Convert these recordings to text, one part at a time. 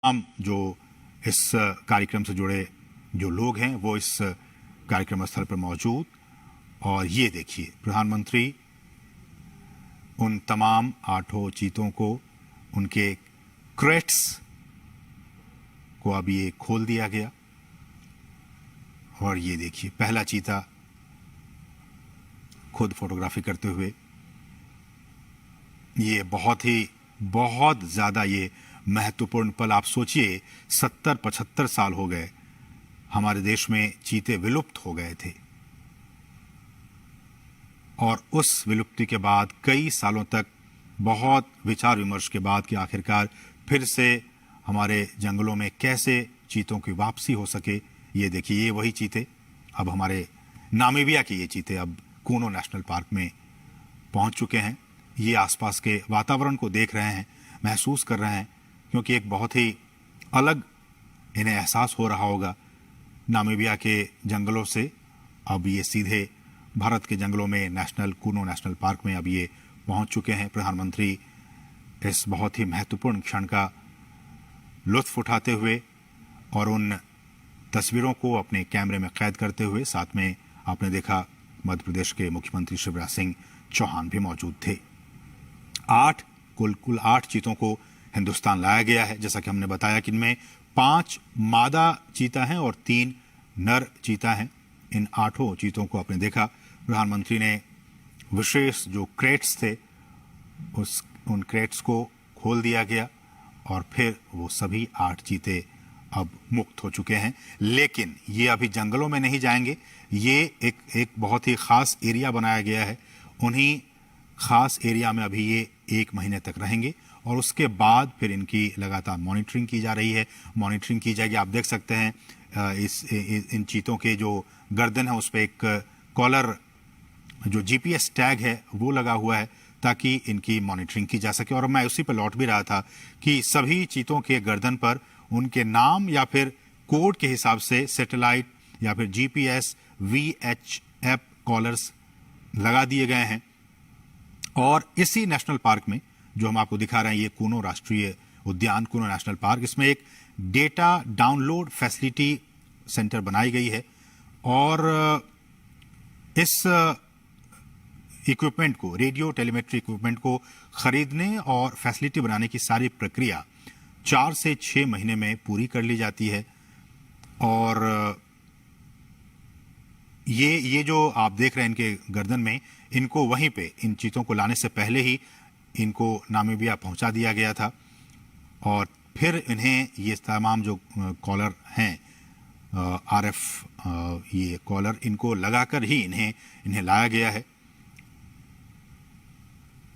हम जो इस कार्यक्रम से जुड़े जो लोग हैं वो इस कार्यक्रम स्थल पर मौजूद। और ये देखिए, प्रधानमंत्री उन तमाम 8 चीतों को, उनके क्रेट्स को अब ये खोल दिया गया। और ये देखिए, पहला चीता खुद फोटोग्राफी करते हुए। ये बहुत ज्यादा ये महत्वपूर्ण पल। आप सोचिए, 70-75 साल हो गए हमारे देश में चीते विलुप्त हो गए थे, और उस विलुप्ति के बाद कई सालों तक बहुत विचार विमर्श के बाद कि आखिरकार फिर से हमारे जंगलों में कैसे चीतों की वापसी हो सके। ये देखिए, ये वही चीते, अब हमारे नामीबिया के ये चीते अब कूनो नेशनल पार्क में पहुंच चुके हैं। ये आसपास के वातावरण को देख रहे हैं, महसूस कर रहे हैं, क्योंकि एक बहुत ही अलग इन्हें एहसास हो रहा होगा। नामीबिया के जंगलों से अब ये सीधे भारत के जंगलों में कूनो नेशनल पार्क में अब ये पहुंच चुके हैं। प्रधानमंत्री इस बहुत ही महत्वपूर्ण क्षण का लुत्फ उठाते हुए और उन तस्वीरों को अपने कैमरे में कैद करते हुए, साथ में आपने देखा मध्य प्रदेश के मुख्यमंत्री शिवराज सिंह चौहान भी मौजूद थे। कुल 8 चीतों को हिंदुस्तान लाया गया है। जैसा कि हमने बताया कि इनमें 5 मादा चीता हैं और 3 नर चीता हैं। इन 8 चीतों को आपने देखा, प्रधानमंत्री ने विशेष जो क्रेट्स थे उन क्रेट्स को खोल दिया गया, और फिर वो सभी 8 चीते अब मुक्त हो चुके हैं। लेकिन ये अभी जंगलों में नहीं जाएंगे। ये एक बहुत ही खास एरिया बनाया गया है। उन्हीं खास एरिया में अभी ये 1 महीने तक रहेंगे, और उसके बाद फिर इनकी लगातार मॉनिटरिंग की जा रही है। मॉनिटरिंग की जाएगी। आप देख सकते हैं इन चीतों के जो गर्दन है उस पर एक कॉलर, जो जीपीएस टैग है वो लगा हुआ है, ताकि इनकी मॉनिटरिंग की जा सके। और मैं उसी पर लौट भी रहा था कि सभी चीतों के गर्दन पर उनके नाम या फिर कोड के हिसाब से सैटेलाइट या फिर जीपीएस वीएचएफ कॉलर्स लगा दिए गए हैं। और इसी नेशनल पार्क में जो हम आपको दिखा रहे हैं, ये कूनो राष्ट्रीय उद्यान, कूनो नेशनल पार्क, इसमें एक डेटा डाउनलोड फैसिलिटी सेंटर बनाई गई है। और इस इक्विपमेंट को, रेडियो टेलीमेट्री इक्विपमेंट को खरीदने और फैसिलिटी बनाने की सारी प्रक्रिया 4 से 6 महीने में पूरी कर ली जाती है। और ये जो आप देख रहे हैं इनके गर्दन में, इनको वहीं पे इन चीतों को लाने से पहले ही इनको नामीबिया पहुंचा दिया गया था, और फिर इन्हें ये तमाम जो कॉलर हैं, आरएफ ये कॉलर, इनको लगाकर ही इन्हें लाया गया है।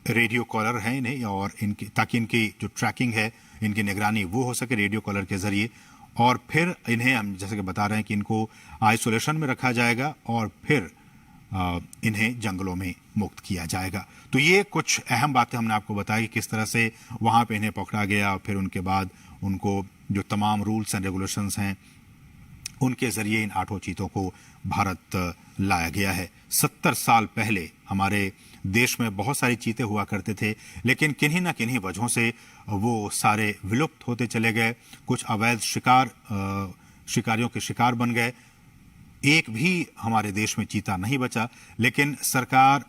रेडियो कॉलर है इन्हें, और इनकी ताकि इनकी जो ट्रैकिंग है, इनकी निगरानी वो हो सके रेडियो कॉलर के जरिए। और फिर इन्हें हम जैसे कि बता रहे हैं कि इनको आइसोलेशन में रखा जाएगा, और फिर इन्हें जंगलों में मुक्त किया जाएगा। तो ये कुछ अहम बातें हमने आपको बताई कि किस तरह से वहां पे इन्हें पकड़ा गया, और फिर उनके बाद उनको जो तमाम रूल्स एंड रेगुलेशंस हैं उनके जरिए इन 8 चीतों को भारत लाया गया है। 70 साल पहले हमारे देश में बहुत सारे चीते हुआ करते थे, लेकिन किन्हीं न किन्हीं वजहों से वो सारे विलुप्त होते चले गए। कुछ अवैध शिकारियों के शिकार बन गए। एक भी हमारे देश में चीता नहीं बचा। लेकिन सरकार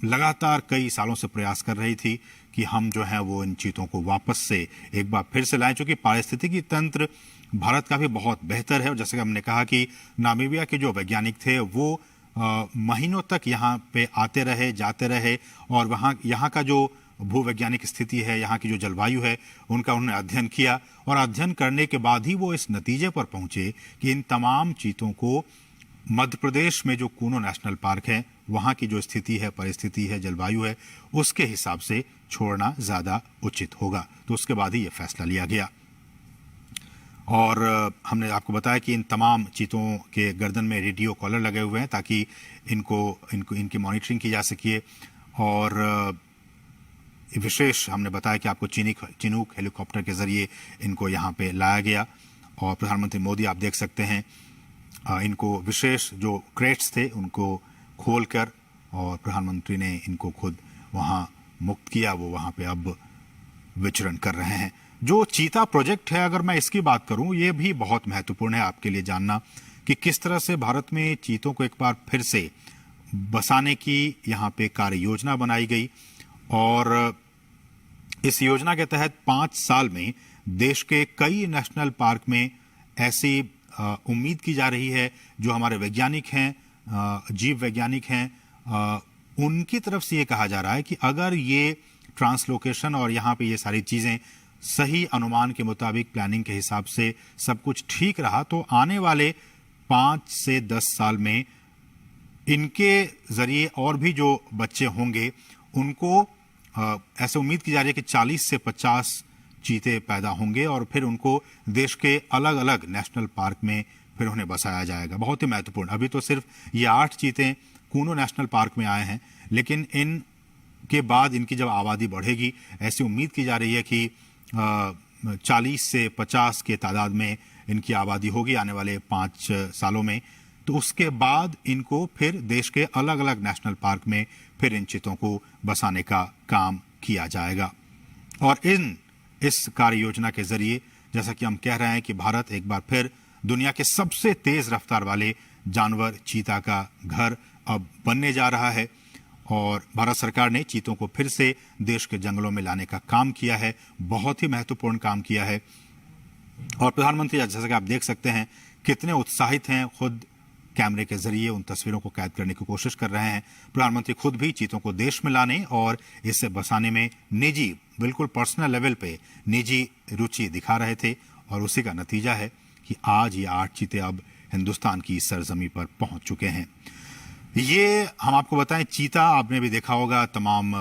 लगातार कई सालों से प्रयास कर रही थी कि हम जो है वो इन चीतों को वापस से एक बार फिर से लाएं, चूंकि पारिस्थितिकी तंत्र भारत का भी बहुत बेहतर है। और जैसे कि हमने कहा कि नामीबिया के जो वैज्ञानिक थे वो महीनों तक यहाँ पे आते रहे, जाते रहे, और यहाँ का जो भूवैज्ञानिक स्थिति है, यहाँ की जो जलवायु है, उनका उन्होंने अध्ययन किया। और अध्ययन करने के बाद ही वो इस नतीजे पर पहुंचे कि इन तमाम चीतों को मध्य प्रदेश में जो कूनो नेशनल पार्क है, वहाँ की जो स्थिति है, परिस्थिति है, जलवायु है, उसके हिसाब से छोड़ना ज़्यादा उचित होगा। तो उसके बाद ही ये फैसला लिया गया। और हमने आपको बताया कि इन तमाम चीतों के गर्दन में रेडियो कॉलर लगे हुए हैं, ताकि इनकी मॉनिटरिंग की जा सके। और विशेष हमने बताया कि आपको चिनूक हेलीकॉप्टर के जरिए इनको यहाँ पे लाया गया। और प्रधानमंत्री मोदी, आप देख सकते हैं, इनको विशेष जो क्रेट्स थे उनको खोलकर, और प्रधानमंत्री ने इनको खुद वहाँ मुक्त किया। वो वहाँ पे अब विचरण कर रहे हैं। जो चीता प्रोजेक्ट है, अगर मैं इसकी बात करूं, ये भी बहुत महत्वपूर्ण है आपके लिए जानना कि किस तरह से भारत में चीतों को एक बार फिर से बसाने की यहाँ पे कार्य योजना बनाई गई। और इस योजना के तहत 5 साल में देश के कई नेशनल पार्क में ऐसी उम्मीद की जा रही है, जो हमारे वैज्ञानिक हैं, जीव वैज्ञानिक हैं, उनकी तरफ से ये कहा जा रहा है कि अगर ये ट्रांसलोकेशन और यहाँ पे ये सारी चीजें सही अनुमान के मुताबिक, प्लानिंग के हिसाब से सब कुछ ठीक रहा, तो आने वाले 5 से 10 साल में इनके जरिए और भी जो बच्चे होंगे उनको ऐसे उम्मीद की जा रही है कि 40 से 50 चीते पैदा होंगे और फिर उनको देश के अलग अलग नेशनल पार्क में फिर उन्हें बसाया जाएगा। बहुत ही महत्वपूर्ण। अभी तो सिर्फ ये 8 चीते कूनो नेशनल पार्क में आए हैं, लेकिन इनके बाद इनकी जब आबादी बढ़ेगी, ऐसी उम्मीद की जा रही है कि 40 से 50 के तादाद में इनकी आबादी होगी आने वाले 5 सालों में। तो उसके बाद इनको फिर देश के अलग अलग नेशनल पार्क में फिर इन चीतों को बसाने का काम किया जाएगा। और इस कार्य योजना के जरिए, जैसा कि हम कह रहे हैं कि भारत एक बार फिर दुनिया के सबसे तेज रफ्तार वाले जानवर चीता का घर अब बनने जा रहा है। और भारत सरकार ने चीतों को फिर से देश के जंगलों में लाने का काम किया है, बहुत ही महत्वपूर्ण काम किया है। और प्रधानमंत्री, जैसा कि आप देख सकते हैं, कितने उत्साहित हैं, खुद कैमरे के जरिए उन तस्वीरों को कैद करने की कोशिश कर रहे हैं। प्रधानमंत्री खुद भी चीतों को देश में लाने और इसे बसाने में निजी, बिल्कुल पर्सनल लेवल पे निजी रुचि दिखा रहे थे। और उसी का नतीजा है कि आज ये 8 चीते अब हिंदुस्तान की सरजमी पर पहुंच चुके हैं। ये हम आपको बताएं, चीता आपने भी देखा होगा तमाम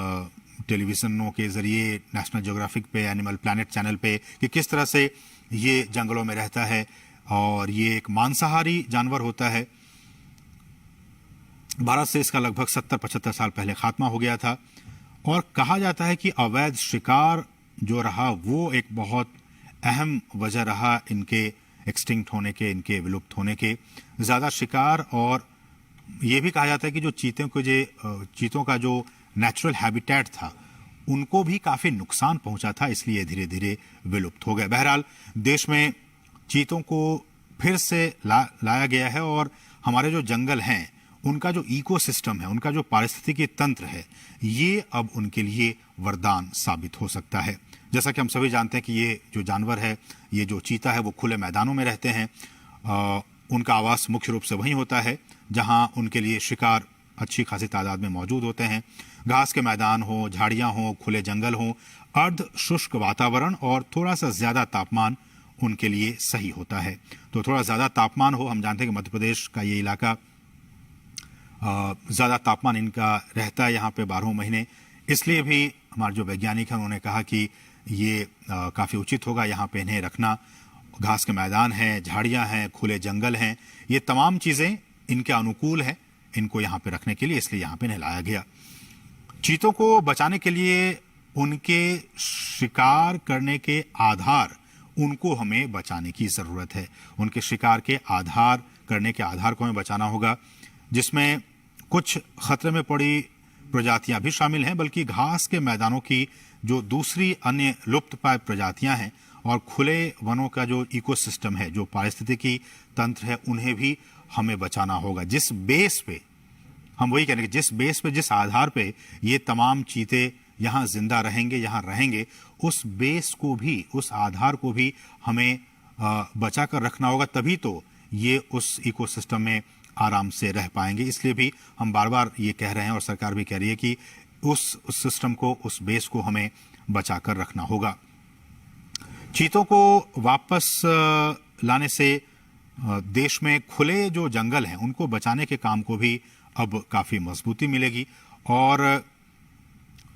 टेलीविजनों के जरिए, नेशनल ज्योग्राफिक पे, एनिमल प्लैनेट चैनल पे, कि किस तरह से ये जंगलों में रहता है और ये एक मांसाहारी जानवर होता है। भारत से इसका लगभग 70-75 साल पहले खात्मा हो गया था। और कहा जाता है कि अवैध शिकार जो रहा वो एक बहुत अहम वजह रहा इनके एक्सटिंक्ट होने के, इनके विलुप्त होने के। ज़्यादा शिकार, और ये भी कहा जाता है कि जो चीतों का जो नेचुरल हैबिटेट था उनको भी काफ़ी नुकसान पहुंचा था, इसलिए धीरे धीरे विलुप्त हो गए। बहरहाल देश में चीतों को फिर से लाया गया है और हमारे जो जंगल हैं उनका जो इकोसिस्टम है, उनका जो पारिस्थितिकी तंत्र है, ये अब उनके लिए वरदान साबित हो सकता है। जैसा कि हम सभी जानते हैं कि ये जो जानवर है, ये जो चीता है, वो खुले मैदानों में रहते हैं। उनका आवास मुख्य रूप से वहीं होता है जहां उनके लिए शिकार अच्छी खासी तादाद में मौजूद होते हैं। घास के मैदान हो, झाड़ियां हो, खुले जंगल हो, अर्ध शुष्क वातावरण और थोड़ा सा ज्यादा तापमान उनके लिए सही होता है। तो थोड़ा ज्यादा तापमान हो, हम जानते हैं कि मध्य प्रदेश का ये इलाका ज़्यादा तापमान इनका रहता है यहाँ पे 12 महीने। इसलिए भी हमारे जो वैज्ञानिक हैं उन्होंने कहा कि ये काफ़ी उचित होगा यहाँ पे इन्हें रखना। घास के मैदान हैं, झाड़ियाँ हैं, खुले जंगल हैं, ये तमाम चीज़ें इनके अनुकूल हैं इनको यहाँ पे रखने के लिए, इसलिए यहाँ पे इन्हें लाया गया। चीतों को बचाने के लिए उनके शिकार करने के आधार, उनको हमें बचाने की ज़रूरत है। उनके शिकार के आधार करने के आधार को हमें बचाना होगा, जिसमें कुछ खतरे में पड़ी प्रजातियां भी शामिल हैं, बल्कि घास के मैदानों की जो दूसरी अन्य लुप्त प्राय प्रजातियां हैं और खुले वनों का जो इकोसिस्टम है, जो पारिस्थितिकी तंत्र है, उन्हें भी हमें बचाना होगा। जिस बेस पे हम वही कहेंगे, जिस बेस पे, जिस आधार पे ये तमाम चीते यहाँ जिंदा रहेंगे, यहाँ रहेंगे, उस बेस को भी, उस आधार को भी हमें बचा कर रखना होगा, तभी तो ये उस इकोसिस्टम में आराम से रह पाएंगे। इसलिए भी हम बार बार ये कह रहे हैं और सरकार भी कह रही है कि उस सिस्टम को, उस बेस को हमें बचा कर रखना होगा। चीतों को वापस लाने से देश में खुले जो जंगल हैं उनको बचाने के काम को भी अब काफ़ी मजबूती मिलेगी। और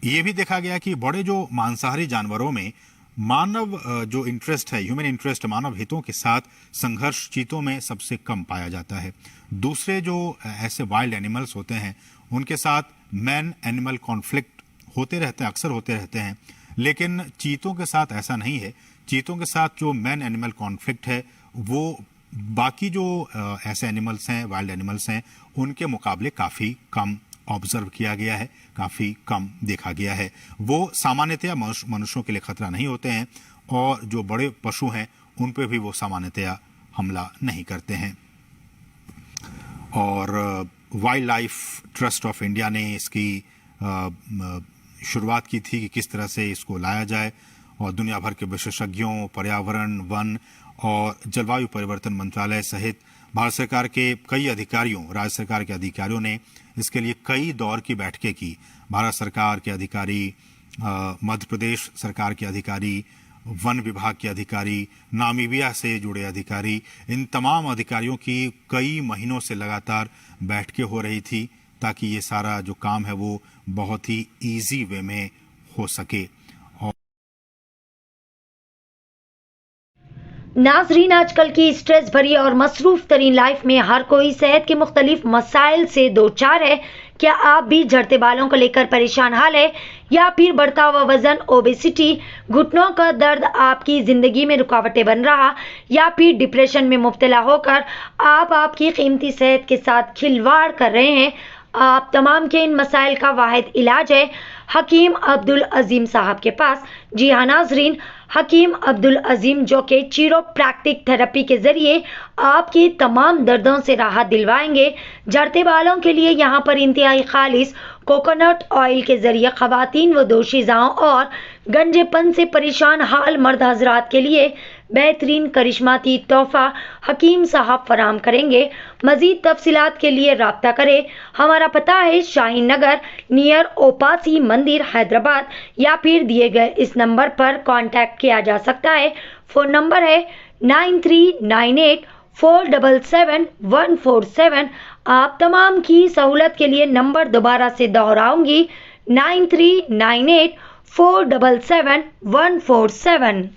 ये भी देखा गया कि बड़े जो मांसाहारी जानवरों में मानव जो इंटरेस्ट है, ह्यूमन इंटरेस्ट, मानव हितों के साथ संघर्ष चीतों में सबसे कम पाया जाता है। दूसरे जो ऐसे वाइल्ड एनिमल्स होते हैं उनके साथ मैन एनिमल कॉन्फ्लिक्ट होते रहते हैं, अक्सर होते रहते हैं, लेकिन चीतों के साथ ऐसा नहीं है। चीतों के साथ जो मैन एनिमल कॉन्फ्लिक्ट है वो बाकी जो ऐसे एनिमल्स हैं, वाइल्ड एनिमल्स हैं, उनके मुकाबले काफ़ी कम ऑब्जर्व किया गया है, काफ़ी कम देखा गया है। वो सामान्यतया मनुष्यों के लिए खतरा नहीं होते हैं और जो बड़े पशु हैं उन पे भी वो सामान्यतया हमला नहीं करते हैं। और wild life trust of India ने इसकी शुरुआत की थी कि किस तरह से इसको लाया जाए, और दुनिया भर के विशेषज्ञों, पर्यावरण, वन और जलवायु परिवर्तन मंत्रालय सहित भारत सरकार के कई अधिकारियों, राज्य सरकार के अधिकारियों ने इसके लिए कई दौर की बैठकें की। भारत सरकार के अधिकारी, मध्य प्रदेश सरकार के अधिकारी, वन विभाग के अधिकारी, नामीबिया से जुड़े अधिकारी, इन तमाम अधिकारियों की कई महीनों से लगातार बैठकें हो रही थी ताकि ये सारा जो काम है वो बहुत ही इजी वे में हो सके। नाजरीन, आजकल की स्ट्रेस भरी और मसरूफ तरीन लाइफ में हर कोई सेहत के मुख्तलिफ मसाइल से दो चार है। क्या आप भी झड़ते बालों को लेकर परेशान हाल है, या फिर बढ़ता हुआ वजन, ओबेसिटी, घुटनों का दर्द आपकी जिंदगी में रुकावटें बन रहा, या फिर डिप्रेशन में मुब्तला होकर आप आपकी कीमती सेहत के साथ खिलवाड़ कर रहे हैं? आप तमाम के इन मसाइल का वाहिद इलाज है हकीम अब्दुल अजीम साहब के पास। जी हाँ नाजरीन, हकीम अब्दुल अजीम जो कि चिरोप्रैक्टिक थेरेपी के जरिए आपके तमाम दर्दों से राहत दिलवाएंगे। झड़ते बालों के लिए यहाँ पर इंतहाई खालिस कोकोनट ऑयल के जरिए खवातीन व दोशीज़ाओं और गंजेपन से परेशान हाल मर्द हजरात के लिए बेहतरीन करिश्माती तोहफा हकीम साहब फराम करेंगे। मजीद तफसीलात के लिए राब्ता करें। हमारा पता है शाहीन नगर नियर ओपासी मंदिर हैदराबाद, या फिर दिए गए इस नंबर पर कांटेक्ट किया जा सकता है। फ़ोन नंबर है 9398477147। आप तमाम की सहूलत के लिए नंबर दोबारा से दोहराऊंगी, 9398477147।